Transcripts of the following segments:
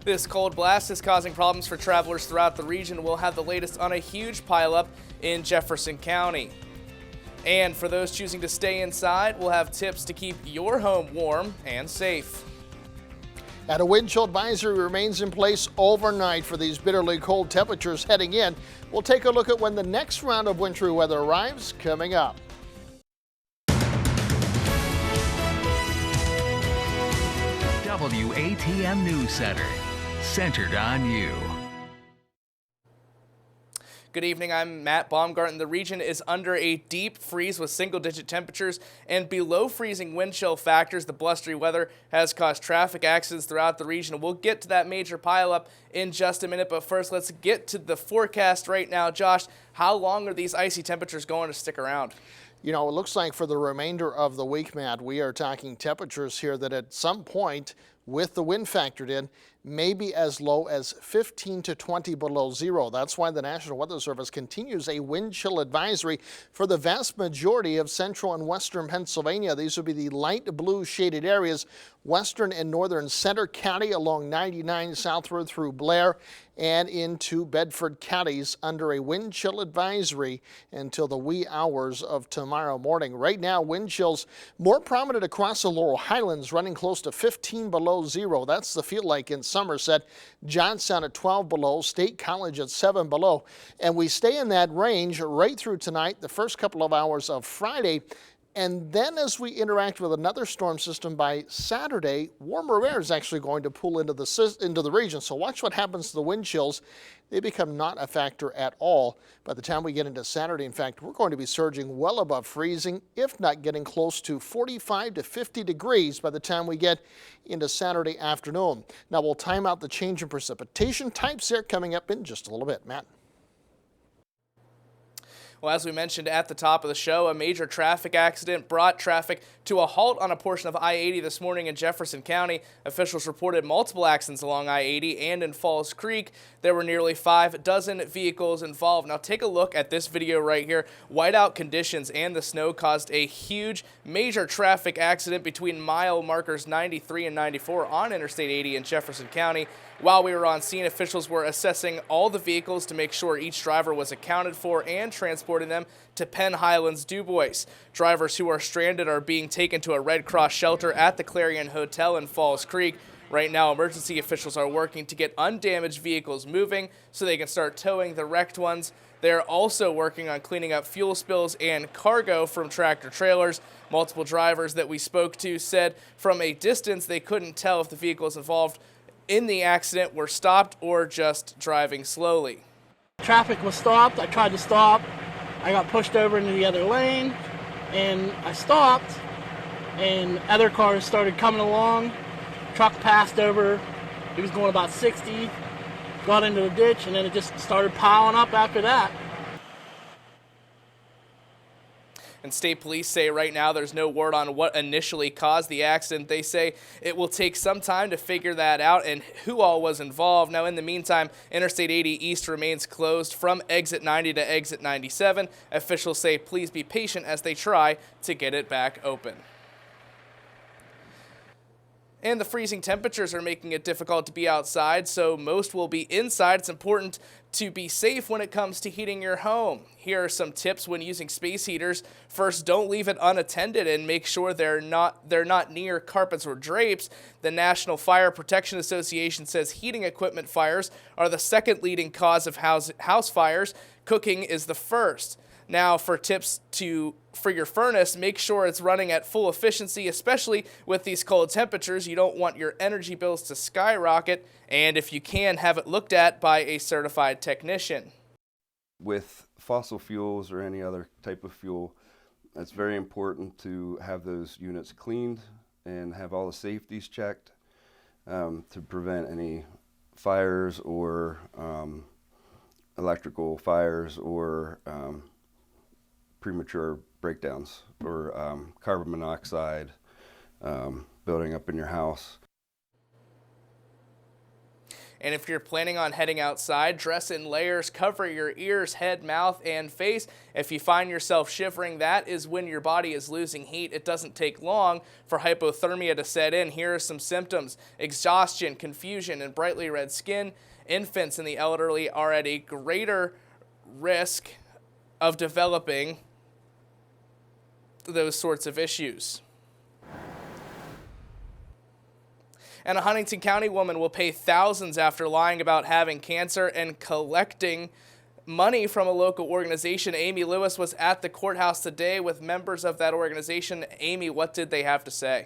This cold blast is causing problems for travelers throughout the region. We'll have the latest on a huge pileup in Jefferson County. And for those choosing to stay inside, we'll have tips to keep your home warm and safe. And a wind chill advisory remains in place overnight for these bitterly cold temperatures heading in. We'll take a look at when the next round of wintry weather arrives coming up. WATM News Center, centered on you. Good evening, I'm Matt Baumgarten. The region is under a deep freeze with single-digit temperatures and below freezing wind chill factors. The blustery weather has caused traffic accidents throughout the region. We'll get to that major pileup in just a minute, but first let's get to the forecast right now. Josh, how long are these icy temperatures going to stick around? You know, it looks like for the remainder of the week, Matt, we are talking temperatures here that at some point, with the wind factored in, may be as low as 15 to 20 below zero. That's why the National Weather Service continues a wind chill advisory for the vast majority of central and western Pennsylvania. These would be the light blue shaded areas, western and northern Center County along 99 southward through Blair and into Bedford counties under a wind chill advisory until the wee hours of tomorrow morning. Right now, wind chills more prominent across the Laurel Highlands, running close to 15 below zero. That's the feel like in Somerset, Johnstown at 12 below, State College at 7 below. And we stay in that range right through tonight, the first couple of hours of Friday. And then as we interact with another storm system by Saturday, warmer air is actually going to pull into the region. So watch what happens to the wind chills. They become not a factor at all. By the time we get into Saturday, in fact, we're going to be surging well above freezing, if not getting close to 45 to 50 degrees by the time we get into Saturday afternoon. Now we'll time out the change in precipitation types here coming up in just a little bit. Matt. Well, as we mentioned at the top of the show, a major traffic accident brought traffic to a halt on a portion of I-80 this morning in Jefferson County. Officials reported multiple accidents along I-80 and in Falls Creek. There were nearly 6 vehicles involved. Now take a look at this video right here. Whiteout conditions and the snow caused a huge major traffic accident between mile markers 93 and 94 on Interstate 80 in Jefferson County. While we were on scene, officials were assessing all the vehicles to make sure each driver was accounted for and transporting them to Penn Highlands Du Bois. Drivers who are stranded are being taken to a Red Cross shelter at the Clarion Hotel in Falls Creek. Right now, emergency officials are working to get undamaged vehicles moving so they can start towing the wrecked ones. They're also working on cleaning up fuel spills and cargo from tractor trailers. Multiple drivers that we spoke to said from a distance they couldn't tell if the vehicles involved in the accident were stopped or just driving slowly. Traffic was stopped. I tried to stop. I got pushed over into the other lane and I stopped and other cars started coming along. Truck passed over. He was going about 60, got into the ditch, and then it just started piling up after that. And state police say right now there's no word on what initially caused the accident. They say it will take some time to figure that out and who all was involved. Now, in the meantime, Interstate 80 East remains closed from exit 90 to exit 97. Officials say please be patient as they try to get it back open. And the freezing temperatures are making it difficult to be outside, so most will be inside. It's important to be safe when it comes to heating your home. Here are some tips when using space heaters. First, don't leave it unattended and make sure they're not near carpets or drapes. The National Fire Protection Association says heating equipment fires are the second leading cause of house fires. Cooking is the first. Now, for tips for your furnace, make sure it's running at full efficiency, especially with these cold temperatures. You don't want your energy bills to skyrocket, and if you can, have it looked at by a certified technician. With fossil fuels or any other type of fuel, it's very important to have those units cleaned and have all the safeties checked to prevent any fires or electrical fires or premature breakdowns or carbon monoxide building up in your house. And if you're planning on heading outside, dress in layers, cover your ears, head, mouth, and face. If you find yourself shivering, that is when your body is losing heat. It doesn't take long for hypothermia to set in. Here are some symptoms: exhaustion, confusion, and brightly red skin. Infants and the elderly are at a greater risk of developing those sorts of issues. And a Huntington County woman will pay thousands after lying about having cancer and collecting money from a local organization. Amy Lewis was at the courthouse today with members of that organization. Amy, what did they have to say?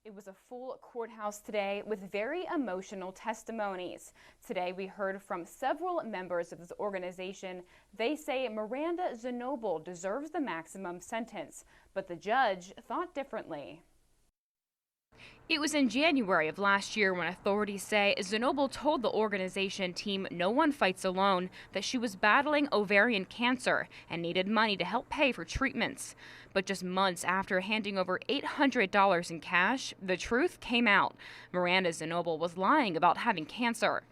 It was a full courthouse today with very emotional testimonies. Today we heard from several members of this organization. They say Miranda Zenoble deserves the maximum sentence, but the judge thought differently. It was in January of last year when authorities say Zenoble told the organization team No One Fights Alone that she was battling ovarian cancer and needed money to help pay for treatments. But just months after handing over $800 in cash, the truth came out. Miranda Zenoble was lying about having cancer.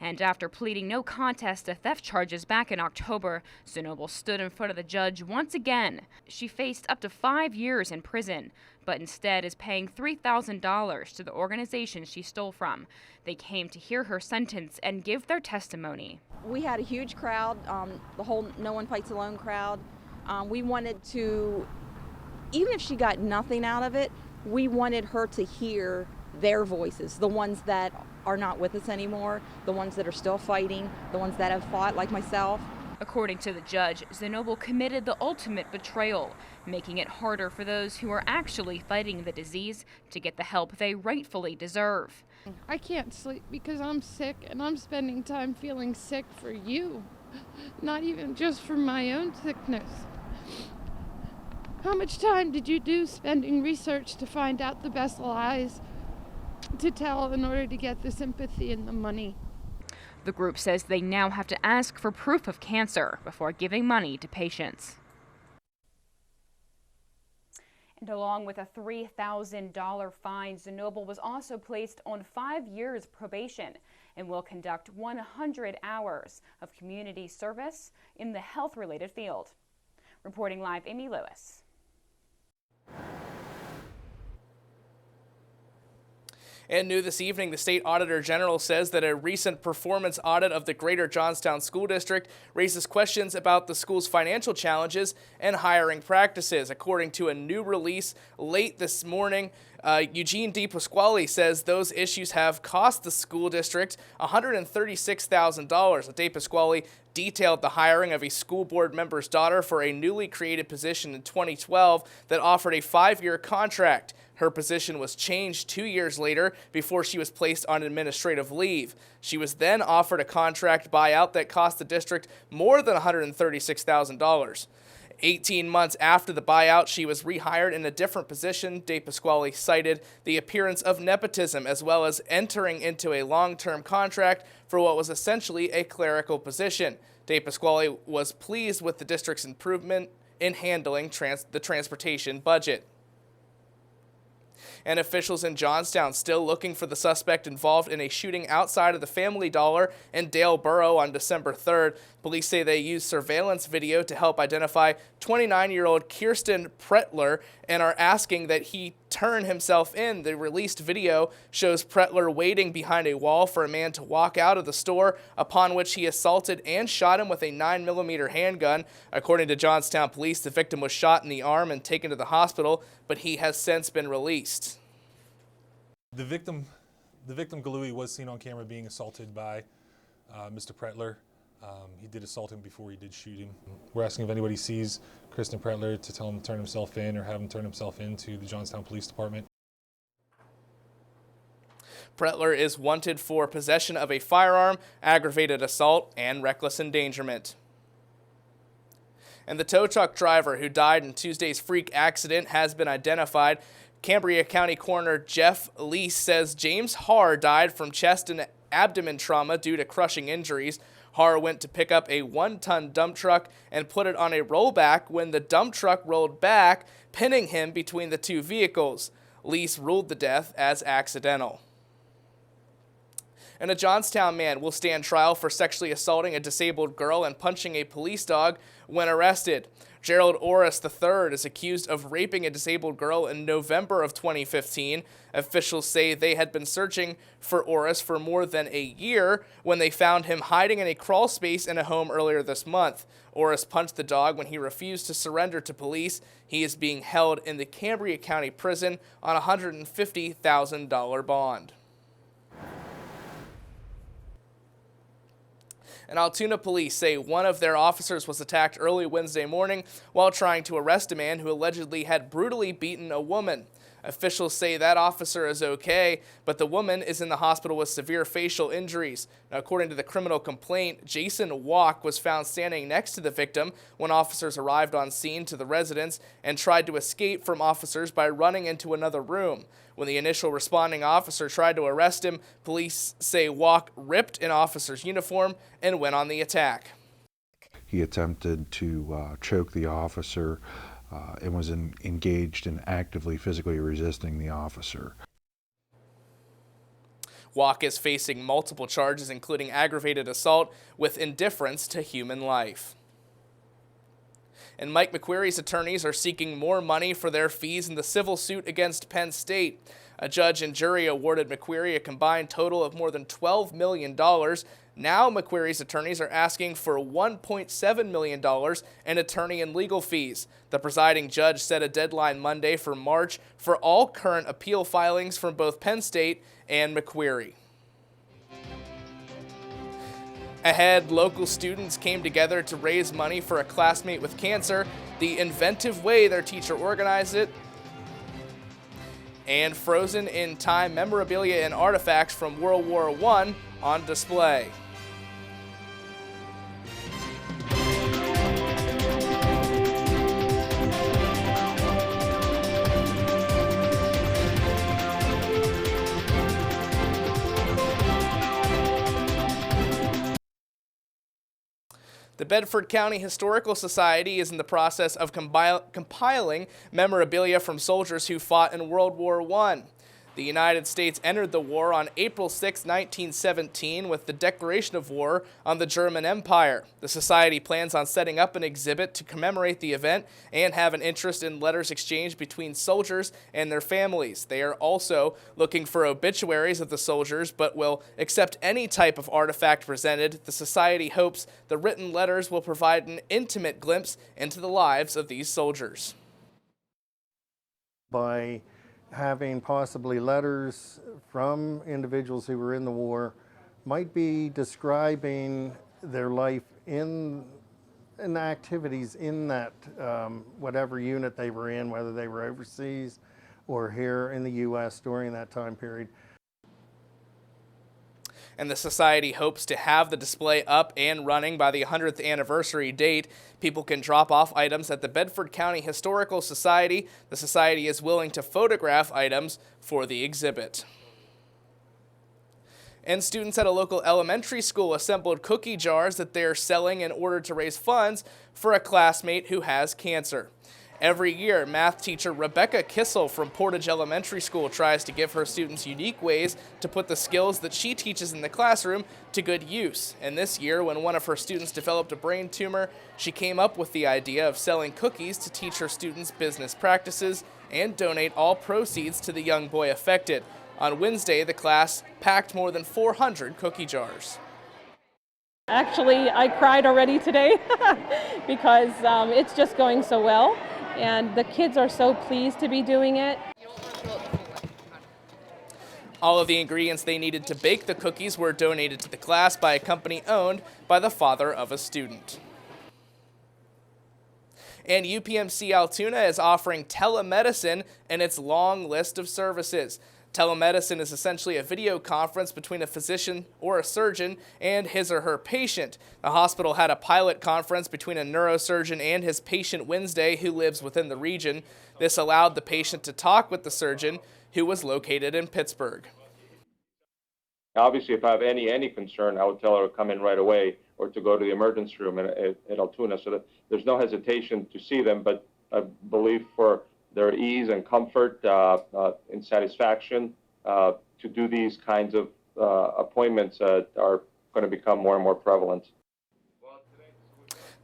And after pleading no contest to theft charges back in October, Zenoble stood in front of the judge once again. She faced up to 5 years in prison, but instead is paying $3,000 to the organization she stole from. They came to hear her sentence and give their testimony. We had a huge crowd, the whole No One Fights Alone crowd. We wanted to, even if she got nothing out of it, we wanted her to hear their voices, the ones that are not with us anymore, the ones that are still fighting, the ones that have fought, like myself. According to the judge, Zenoble committed the ultimate betrayal, making it harder for those who are actually fighting the disease to get the help they rightfully deserve. I can't sleep because I'm sick, and I'm spending time feeling sick for you, not even just for my own sickness. How much time did you do spending research to find out the best lies to tell in order to get the sympathy and the money? The group says they now have to ask for proof of cancer before giving money to patients. And along with a $3,000 fine, Zenoble was also placed on 5 years probation and will conduct 100 hours of community service in the health-related field. Reporting live, Amy Lewis. And new this evening, the State Auditor General says that a recent performance audit of the Greater Johnstown School District raises questions about the school's financial challenges and hiring practices. According to a new release late this morning, Eugene DePasquale says those issues have cost the school district $136,000. DePasquale detailed the hiring of a school board member's daughter for a newly created position in 2012 that offered a 5-year contract. Her position was changed 2 years later before she was placed on administrative leave. She was then offered a contract buyout that cost the district more than $136,000. 18 months after the buyout, she was rehired in a different position. DePasquale cited the appearance of nepotism as well as entering into a long-term contract for what was essentially a clerical position. DePasquale was pleased with the district's improvement in handling the transportation budget. And officials in Johnstown still looking for the suspect involved in a shooting outside of the Family Dollar in Dale Borough on December 3rd. Police say they used surveillance video to help identify 29-year-old Kirsten Pretler and are asking that he turn himself in. The released video shows Pretler waiting behind a wall for a man to walk out of the store, upon which he assaulted and shot him with a 9mm handgun. According to Johnstown police, the victim was shot in the arm and taken to the hospital, but he has since been released. The victim, Galui, was seen on camera being assaulted by Mr. Pretler. He did assault him before he did shoot him. We're asking if anybody sees Kristen Pretler to tell him to turn himself in or have him turn himself in to the Johnstown Police Department. Pretler is wanted for possession of a firearm, aggravated assault, and reckless endangerment. And the tow truck driver who died in Tuesday's freak accident has been identified. Cambria County Coroner Jeff Lease says James Harr died from chest and abdomen trauma due to crushing injuries. Harr went to pick up a 1-ton dump truck and put it on a rollback when the dump truck rolled back, pinning him between the two vehicles. Lease ruled the death as accidental. And a Johnstown man will stand trial for sexually assaulting a disabled girl and punching a police dog when arrested. Gerald Orris III is accused of raping a disabled girl in November of 2015. Officials say they had been searching for Orris for more than a year when they found him hiding in a crawl space in a home earlier this month. Orris punched the dog when he refused to surrender to police. He is being held in the Cambria County Prison on a $150,000 bond. And Altoona police say one of their officers was attacked early Wednesday morning while trying to arrest a man who allegedly had brutally beaten a woman. Officials say that officer is okay, but the woman is in the hospital with severe facial injuries. Now, according to the criminal complaint, Jason Watm was found standing next to the victim when officers arrived on scene to the residence and tried to escape from officers by running into another room. When the initial responding officer tried to arrest him, police say Watm ripped an officer's uniform and went on the attack. He attempted to choke the officer and was engaged in actively physically resisting the officer. Watm is facing multiple charges, including aggravated assault with indifference to human life. And Mike McQuarrie's attorneys are seeking more money for their fees in the civil suit against Penn State. A judge and jury awarded McQuarrie a combined total of more than $12 million. Now McQuarrie's attorneys are asking for $1.7 million in attorney and legal fees. The presiding judge set a deadline Monday for March for all current appeal filings from both Penn State and McQuarrie. Ahead, local students came together to raise money for a classmate with cancer, the inventive way their teacher organized it, and frozen in time memorabilia and artifacts from World War I on display. The Bedford County Historical Society is in the process of compiling memorabilia from soldiers who fought in World War I. The United States entered the war on April 6, 1917 with the declaration of war on the German Empire. The Society plans on setting up an exhibit to commemorate the event and have an interest in letters exchanged between soldiers and their families. They are also looking for obituaries of the soldiers, but will accept any type of artifact presented. The Society hopes the written letters will provide an intimate glimpse into the lives of these soldiers. By having possibly letters from individuals who were in the war, might be describing their life in activities in that whatever unit they were in, whether they were overseas or here in the U.S. during that time period. And the Society hopes to have the display up and running by the 100th anniversary date. People can drop off items at the Bedford County Historical Society. The Society is willing to photograph items for the exhibit. And students at a local elementary school assembled cookie jars that they're selling in order to raise funds for a classmate who has cancer. Every year, math teacher Rebecca Kissel from Portage Elementary School tries to give her students unique ways to put the skills that she teaches in the classroom to good use. And this year, when one of her students developed a brain tumor, she came up with the idea of selling cookies to teach her students business practices and donate all proceeds to the young boy affected. On Wednesday, the class packed more than 400 cookie jars. Actually, I cried already today because it's just going so well. And the kids are so pleased to be doing it. All of the ingredients they needed to bake the cookies were donated to the class by a company owned by the father of a student. And UPMC Altoona is offering telemedicine in its long list of services. Telemedicine is essentially a video conference between a physician or a surgeon and his or her patient. The hospital had a pilot conference between a neurosurgeon and his patient Wednesday, who lives within the region. This allowed the patient to talk with the surgeon, who was located in Pittsburgh. Obviously, if I have any concern, I would tell her to come in right away or to go to the emergency room at Altoona, so that there's no hesitation to see them. But I believe for their ease and comfort and satisfaction to do these kinds of appointments are going to become more and more prevalent.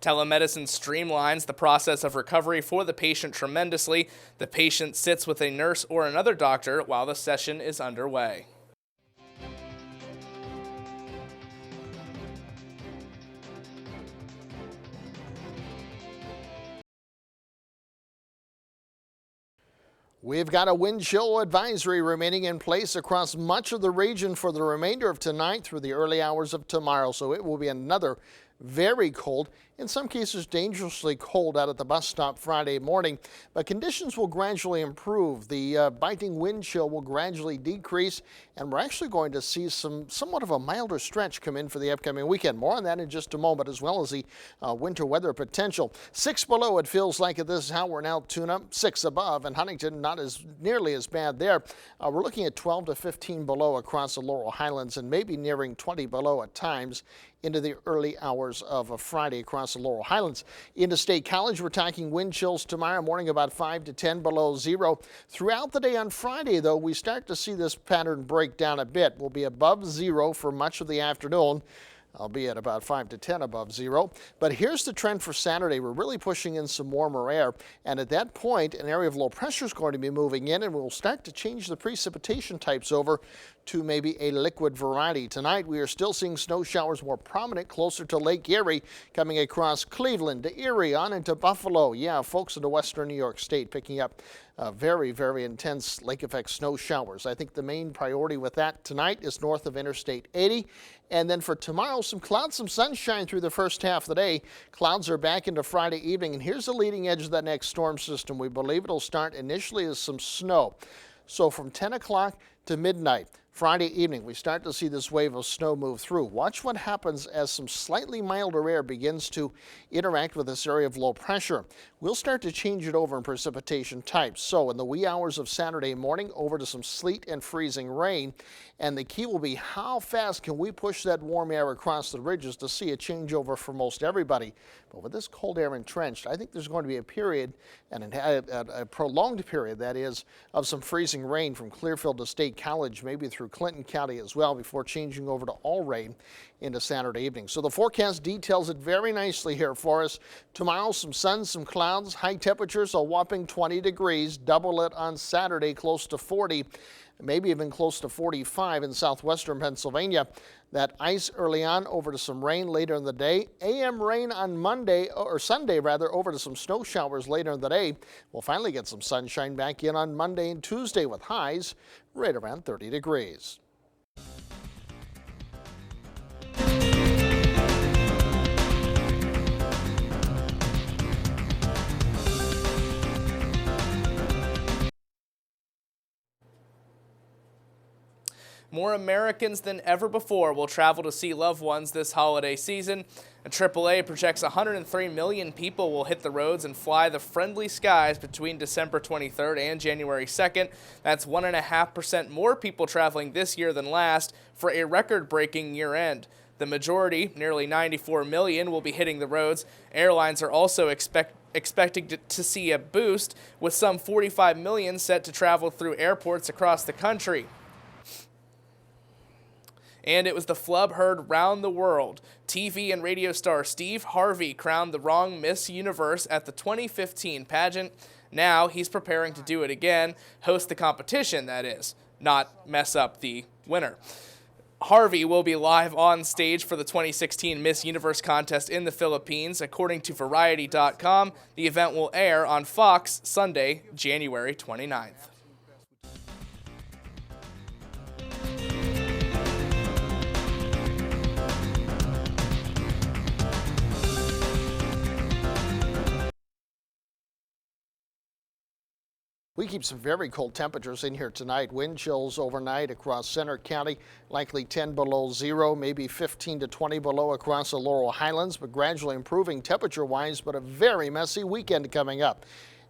Telemedicine streamlines the process of recovery for the patient tremendously. The patient sits with a nurse or another doctor while the session is underway. We've got a wind chill advisory remaining in place across much of the region for the remainder of tonight through the early hours of tomorrow. So it will be another very cold, in some cases dangerously cold out at the bus stop Friday morning, but conditions will gradually improve. The biting wind chill will gradually decrease, and we're actually going to see somewhat of a milder stretch come in for the upcoming weekend. More on that in just a moment, as well as the winter weather potential. 6 below it feels like at this hour now, tune-up. 6 above, and Huntington not as nearly as bad there. We're looking at 12 to 15 below across the Laurel Highlands, and maybe nearing 20 below at times into the early hours of a Friday across the Laurel Highlands. Into State College, we're talking wind chills tomorrow morning about 5 to 10 below zero. Throughout the day on Friday, though, we start to see this pattern break down a bit. We'll be above zero for much of the afternoon, albeit about 5 to 10 above zero. But here's the trend for Saturday. We're really pushing in some warmer air, and at that point, an area of low pressure is going to be moving in, and we'll start to change the precipitation types over to maybe a liquid variety. Tonight, we are still seeing snow showers more prominent closer to Lake Erie, coming across Cleveland to Erie on into Buffalo. Yeah, folks into western New York State picking up very, very intense lake effect snow showers. I think the main priority with that tonight is north of Interstate 80. And then for tomorrow, some clouds, some sunshine through the first half of the day. Clouds are back into Friday evening, and here's the leading edge of that next storm system. We believe it'll start initially as some snow. So from 10 o'clock to midnight, Friday evening, we start to see this wave of snow move through. Watch what happens as some slightly milder air begins to interact with this area of low pressure. We'll start to change it over in precipitation types. So in the wee hours of Saturday morning, over to some sleet and freezing rain. And the key will be how fast can we push that warm air across the ridges to see a changeover for most everybody. But with this cold air entrenched, I think there's going to be a period, and a prolonged period, that is, of some freezing rain from Clearfield to State College, maybe through Clinton County as well, before changing over to all rain into Saturday evening. So the forecast details it very nicely here for us. Tomorrow, some sun, some clouds, high temperatures, a whopping 20 degrees, double it on Saturday, close to 40. Maybe even close to 45 in southwestern Pennsylvania. That ice early on, over to some rain later in the day. AM rain on Monday, or Sunday rather, over to some snow showers later in the day. We'll finally get some sunshine back in on Monday and Tuesday with highs right around 30 degrees. More Americans than ever before will travel to see loved ones this holiday season. AAA projects 103 million people will hit the roads and fly the friendly skies between December 23rd and January 2nd. That's 1.5% more people traveling this year than last for a record-breaking year-end. The majority, nearly 94 million, will be hitting the roads. Airlines are also expecting to see a boost, with some 45 million set to travel through airports across the country. And it was the flub heard round the world. TV and radio star Steve Harvey crowned the wrong Miss Universe at the 2015 pageant. Now he's preparing to do it again, host the competition, that is, not mess up the winner. Harvey will be live on stage for the 2016 Miss Universe contest in the Philippines. According to Variety.com, the event will air on Fox Sunday, January 29th. We keep some very cold temperatures in here tonight. Wind chills overnight across Center County, likely 10 below zero, maybe 15 to 20 below across the Laurel Highlands, but gradually improving temperature-wise, but a very messy weekend coming up.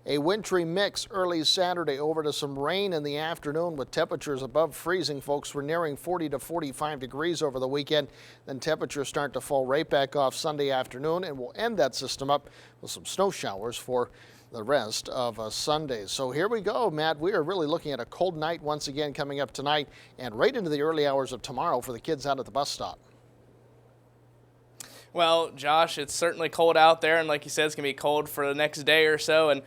A wintry mix early Saturday, over to some rain in the afternoon with temperatures above freezing. Folks, we're nearing 40 to 45 degrees over the weekend. Then temperatures start to fall right back off Sunday afternoon, and we'll end that system up with some snow showers for the rest of Sunday. So here we go, Matt. We are really looking at a cold night once again coming up tonight and right into the early hours of tomorrow for the kids out at the bus stop. Well, Josh, it's certainly cold out there, and like you said, it's going to be cold for the next day or so, and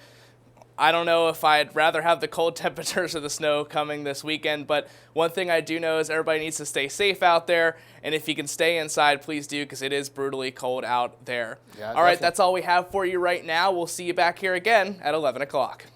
I don't know if I'd rather have the cold temperatures or the snow coming this weekend, but one thing I do know is everybody needs to stay safe out there, and if you can stay inside, please do, because it is brutally cold out there. Yeah, all right, that's all we have for you right now. We'll see you back here again at 11 o'clock.